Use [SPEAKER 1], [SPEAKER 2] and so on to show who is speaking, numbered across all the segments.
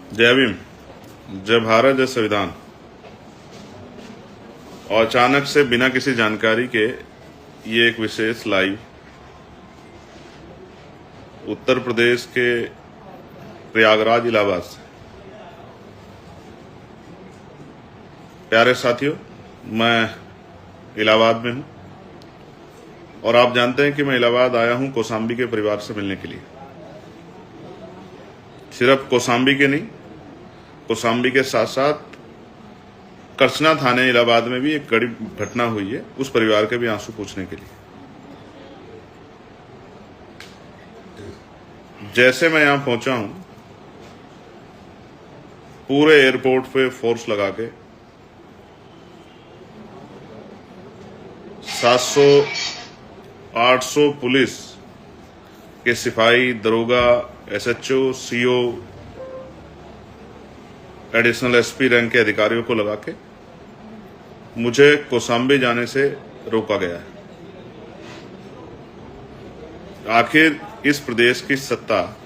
[SPEAKER 1] जय भीम, जय भारत, जय संविधान। और अचानक से बिना किसी जानकारी के ये एक विशेष लाइव उत्तर प्रदेश के प्रयागराज इलाहाबाद से। प्यारे साथियों, मैं इलाहाबाद में हूं और आप जानते हैं कि मैं इलाहाबाद आया हूं कौशांबी के परिवार से मिलने के लिए। सिर्फ कौशांबी के नहीं, कौशांबी के साथ साथ करछना थाने इलाहाबाद में भी एक बड़ी घटना हुई है, उस परिवार के भी आंसू पूछने के लिए। जैसे मैं यहां पहुंचा हूं, पूरे एयरपोर्ट पे फोर्स लगा के 700-800 पुलिस के सिपाही, दरोगा, SHO, CO, additional SP rank के अधिकारियों को लगा के मुझे कौशांबी जाने से रोका गया है। आखिर इस प्रदेश की सत्ता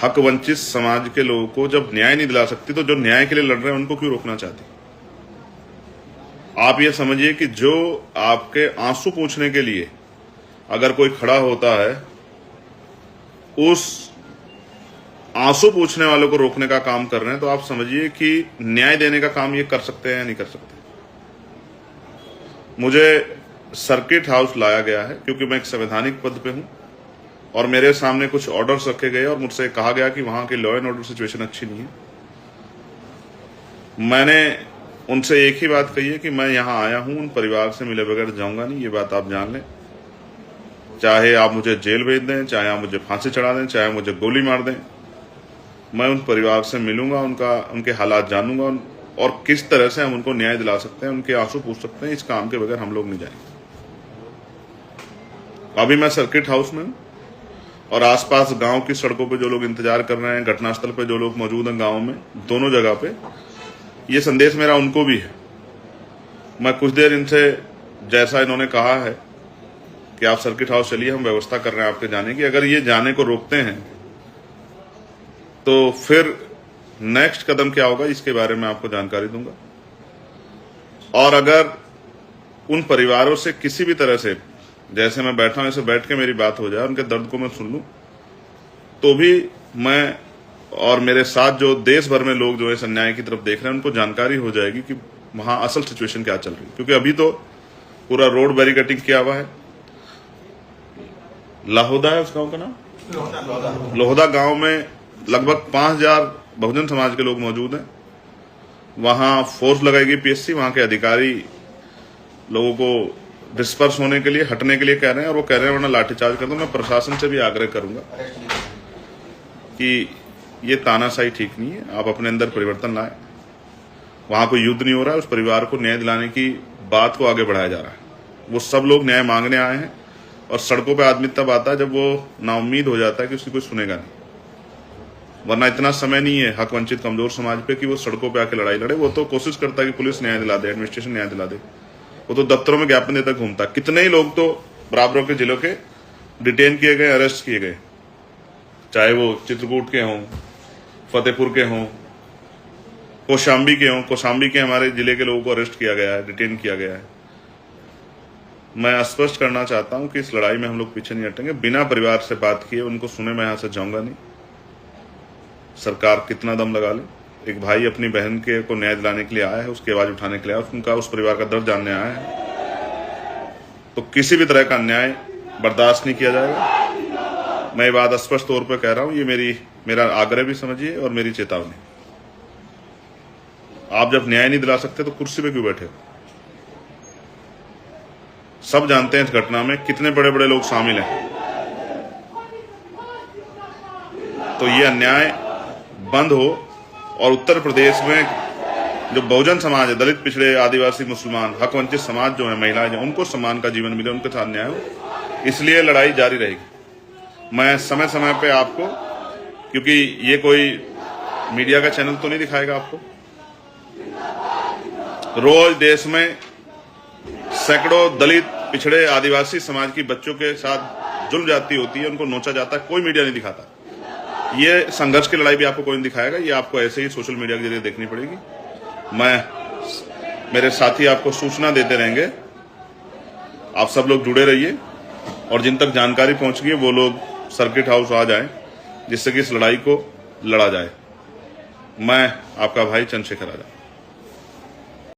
[SPEAKER 1] हक वंचित समाज के लोगों को जब न्याय नहीं दिला सकती, तो जो न्याय के लिए लड़ रहे हैं उनको क्यों रोकना चाहती? आप ये समझिए कि जो आपके आंसू पूछने के लिए अगर कोई खड़ा होता है, उस आंसू पूछने वालों को रोकने का काम कर रहे हैं, तो आप समझिए कि न्याय देने का काम ये कर सकते हैं या नहीं कर सकते। मुझे सर्किट हाउस लाया गया है क्योंकि मैं एक संवैधानिक पद पे हूं और मेरे सामने कुछ ऑर्डर्स रखे गए और मुझसे कहा गया कि वहां की लॉ एंड ऑर्डर सिचुएशन अच्छी नहीं है। मैंने उनसे एक ही बात कही है कि मैं यहां आया हूं, उन परिवार से मिले बगैर जाऊंगा नहीं। ये बात आप जान लें। चाहे आप मुझे जेल भेज दें, चाहे आप मुझे फांसी चढ़ा दें, चाहे मुझे गोली मार दें, मैं उन परिवार से मिलूंगा, उनके हालात जानूंगा और किस तरह से हम उनको न्याय दिला सकते हैं, उनके आंसू पूछ सकते हैं। इस काम के बगैर हम लोग नहीं जाएंगे। अभी मैं सर्किट हाउस में हूं और आसपास गांव की सड़कों पे जो लोग इंतजार कर रहे हैं, घटनास्थल पे जो लोग मौजूद हैं, गांव में दोनों जगह पे, ये संदेश मेरा उनको भी है। मैं कुछ देर इनसे, जैसा इन्होंने कहा है कि आप सर्किट हाउस चलिए, हम व्यवस्था कर रहे हैं आपके जाने की, अगर ये जाने को रोकते हैं तो फिर नेक्स्ट कदम क्या होगा इसके बारे में आपको जानकारी दूंगा। और अगर उन परिवारों से किसी भी तरह से, जैसे मैं बैठा हूं, ऐसे बैठ के मेरी बात हो जाए, उनके दर्द को मैं सुन लूं, तो भी मैं और मेरे साथ जो देश भर में लोग जो है अन्याय की तरफ देख रहे हैं, उनको जानकारी हो जाएगी कि वहां असल सिचुएशन क्या चल रही है। क्योंकि अभी तो पूरा रोड बैरिकेडिंग किया हुआ है। लाहौदा है उस गांव का नाम, लोहदा गांव में लगभग 5000 बहुजन समाज के लोग मौजूद हैं। वहां फोर्स लगाएगी पीएससी, वहां के अधिकारी लोगों को डिस्पर्स होने के लिए, हटने के लिए कह रहे हैं और वो कह रहे हैं वरना लाठीचार्ज कर दो। मैं प्रशासन से भी आग्रह करूंगा कि ये तानाशाही ठीक नहीं है, आप अपने अंदर परिवर्तन लाएं। वहां कोई युद्ध नहीं हो रहा है, उस परिवार को न्याय दिलाने की बात को आगे बढ़ाया जा रहा है। वो सब लोग न्याय मांगने आए हैं और सड़कों पे आदमी तब आता है जब वो नाउम्मीद हो जाता है कि उसकी कोई सुनेगा नहीं। वरना इतना समय नहीं है हक वंचित कमजोर समाज पे कि वो सड़कों पे आके लड़ाई लड़े। वो तो कोशिश करता है कि पुलिस न्याय दिला दे, एडमिनिस्ट्रेशन न्याय दिला दे। वो तो दफ्तरों में ज्ञापन देता घूमता। कितने ही लोग तो बराबरों के जिलों के डिटेन किए गए, अरेस्ट किए गए, चाहे वो चित्रकूट के हों, फतेहपुर के हों, कौशांबी के हों। कौशांबी के हमारे जिले के लोगों को अरेस्ट किया गया है, डिटेन किया गया है। मैं स्पष्ट करना चाहता हूं कि इस लड़ाई में हम लोग पीछे नहीं हटेंगे। बिना परिवार से बात किए, उनको सुने, मैं यहां से जाऊंगा नहीं। सरकार कितना दम लगा ले, एक भाई अपनी बहन के को न्याय दिलाने के लिए आया है, उसकी आवाज उठाने के लिए आया, उनका, उस परिवार का दर्द जानने आया है, तो किसी भी तरह का अन्याय बर्दाश्त नहीं किया जाएगा। मैं ये बात स्पष्ट तौर पर कह रहा हूं। ये मेरा आग्रह भी समझिए और मेरी चेतावनी। आप जब न्याय नहीं दिला सकते तो कुर्सी पे क्यों बैठे हो? सब जानते हैं इस घटना में कितने बड़े बड़े लोग शामिल हैं। तो ये अन्याय बंद हो और उत्तर प्रदेश में जो बहुजन समाज है, दलित, पिछड़े, आदिवासी, मुसलमान, हक वंचित समाज जो है, महिलाएं जो, उनको सम्मान का जीवन मिले, उनके साथ न्याय हो। इसलिए लड़ाई जारी रहेगी। मैं समय समय पे आपको, क्योंकि ये कोई मीडिया का चैनल तो नहीं दिखाएगा आपको, रोज देश में सैकड़ों दलित, पिछड़े, आदिवासी समाज की बच्चों के साथ जुल्म जाती होती है, उनको नोचा जाता है, कोई मीडिया नहीं दिखाता। ये संघर्ष की लड़ाई भी आपको कोई नहीं दिखाएगा, ये आपको ऐसे ही सोशल मीडिया के जरिए देखनी पड़ेगी। मेरे साथी आपको सूचना देते रहेंगे। आप सब लोग जुड़े रहिए और जिन तक जानकारी पहुंच गई वो लोग सर्किट हाउस आ जाएं, जिससे कि इस लड़ाई को लड़ा जाए। मैं आपका भाई चंद्रशेखर आजाद।